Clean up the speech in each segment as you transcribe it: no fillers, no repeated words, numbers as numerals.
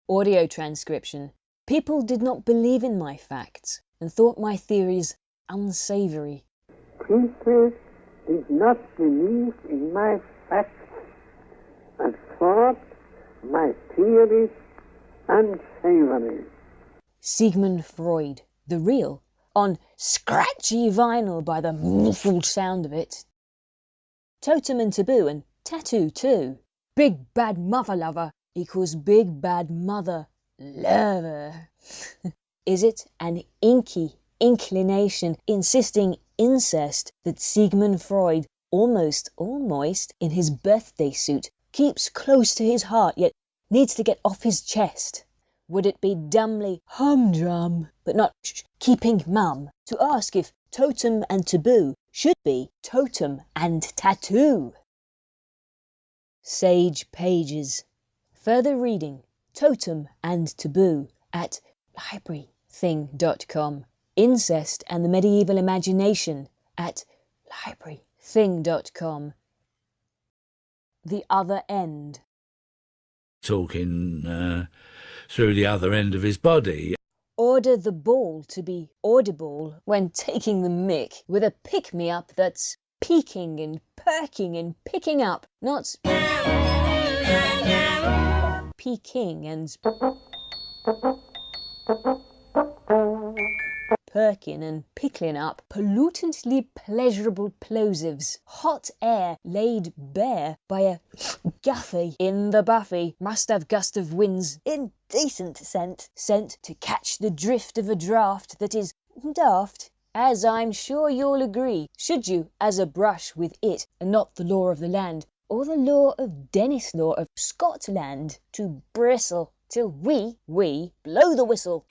Audio transcription. People did not believe in my facts and thought my theories unsavoury. People did not believe in my facts and thought my theories unsavoury. Sigmund Freud, the real, on scratchy vinyl by the muffled sound of it. Totem and Taboo and Tattoo too. Big bad mother lover equals big bad mother lover. Is it an inky inclination insisting incest that Sigmund Freud, almost all moist in his birthday suit, keeps close to his heart yet needs to get off his chest? Would it be dumbly humdrum, but not keeping mum, to ask if Totem and Taboo should be Totem and Tattoo? Sage Pages. Further reading, Totem and Taboo at librarything.com. Incest and the Medieval Imagination at librarything.com. The Other End. Talking through the other end of his body. Order the ball to be audible when taking the mick with a pick-me-up that's peeking and perking and picking up, not peeking and perking and pickling up pollutantly pleasurable plosives, hot air laid bare by a guffy in the buffy, must have gust of winds, indecent scent, sent to catch the drift of a draught that is daft, as I'm sure you'll agree, should you, as a brush with it, and not the law of the land, or the law of Dennis Law of Scotland, to bristle, till we blow the whistle.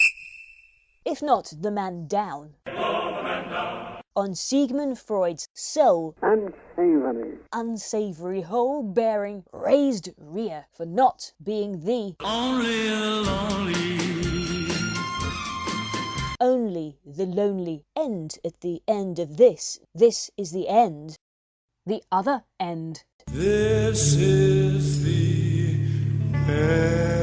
If not, the man down. On Sigmund Freud's soul unsavoury whole bearing raised rear for not being the only the lonely end at the end of this. This is the end. The other end. This is the end.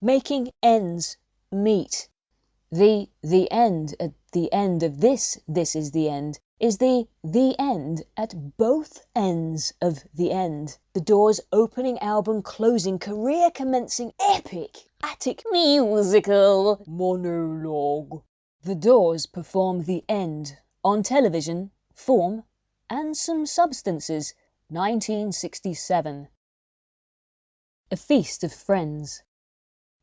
Making ends meet. The end at the end of this is the end, is the end at both ends of the end. The doors opening, album closing, career commencing, epic, attic musical monologue. The Doors perform the end on television, form, and some substances. 1967. A Feast of Friends.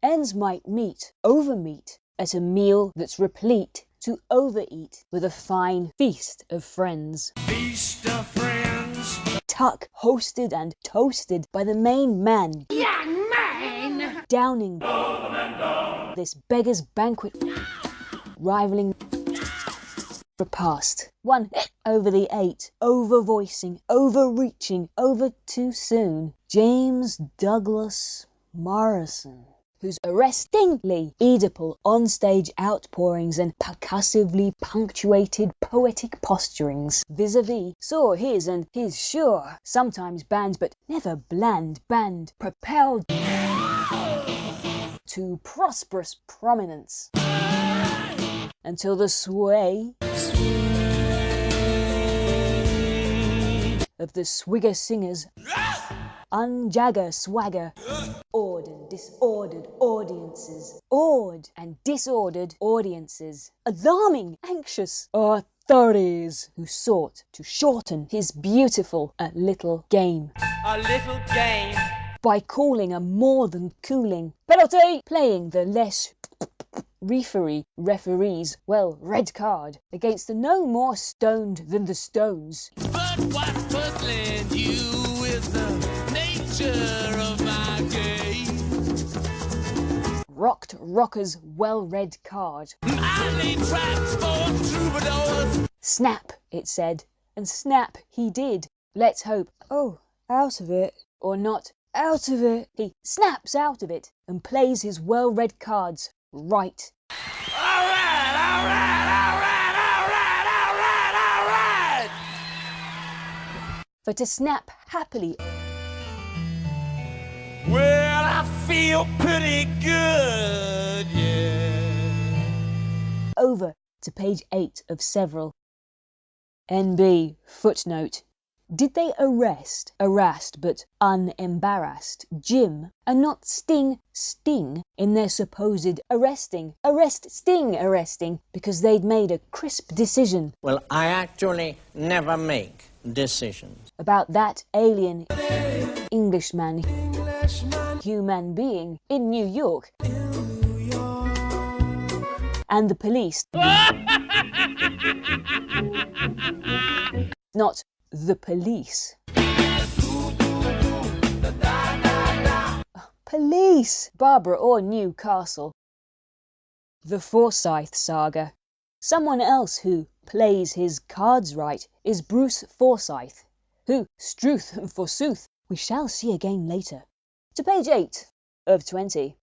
Ends might meet, overmeet, at a meal that's replete to overeat with a fine feast of friends. Feast of friends. Tuck hosted and toasted by the main man. Young man. Downing this beggar's banquet, rivaling repast. One over the eight, over-voicing, overreaching, over too soon. James Douglas Morrison, whose arrestingly Oedipal onstage outpourings and percussively punctuated poetic posturings vis-a-vis saw his and his sure, sometimes banned but never bland band propelled to prosperous prominence until the sway of the swigger singers unjagger swagger, awed and disordered audiences, awed and disordered audiences, alarming, anxious authorities who sought to shorten his beautiful little game. A little game. By calling a more than cooling penalty, playing the less referee referees, well, red card against the no more stoned than the Stones. But what's puzzling you is the nature of my game. Rocked Rocker's well-read card. I need tracks for troubadours. Snap, it said, and snap he did. Let's hope, out of it, or not out of it. He snaps out of it and plays his well-read cards right. All right. for to snap happily Well, I feel pretty good, yeah. over to page 8 of several. NB footnote. Did they arrest, harassed but unembarrassed, Jim, and not sting in their supposed arresting, because they'd made a crisp decision? Well, I actually never make decisions. About that alien Englishman, human being in New York. And the police. Not the police. Police! Barbara or Newcastle. The Forsyth Saga. Someone else who plays his cards right is Bruce Forsyth, who, struth forsooth, we shall see again later. To page 8 of 20.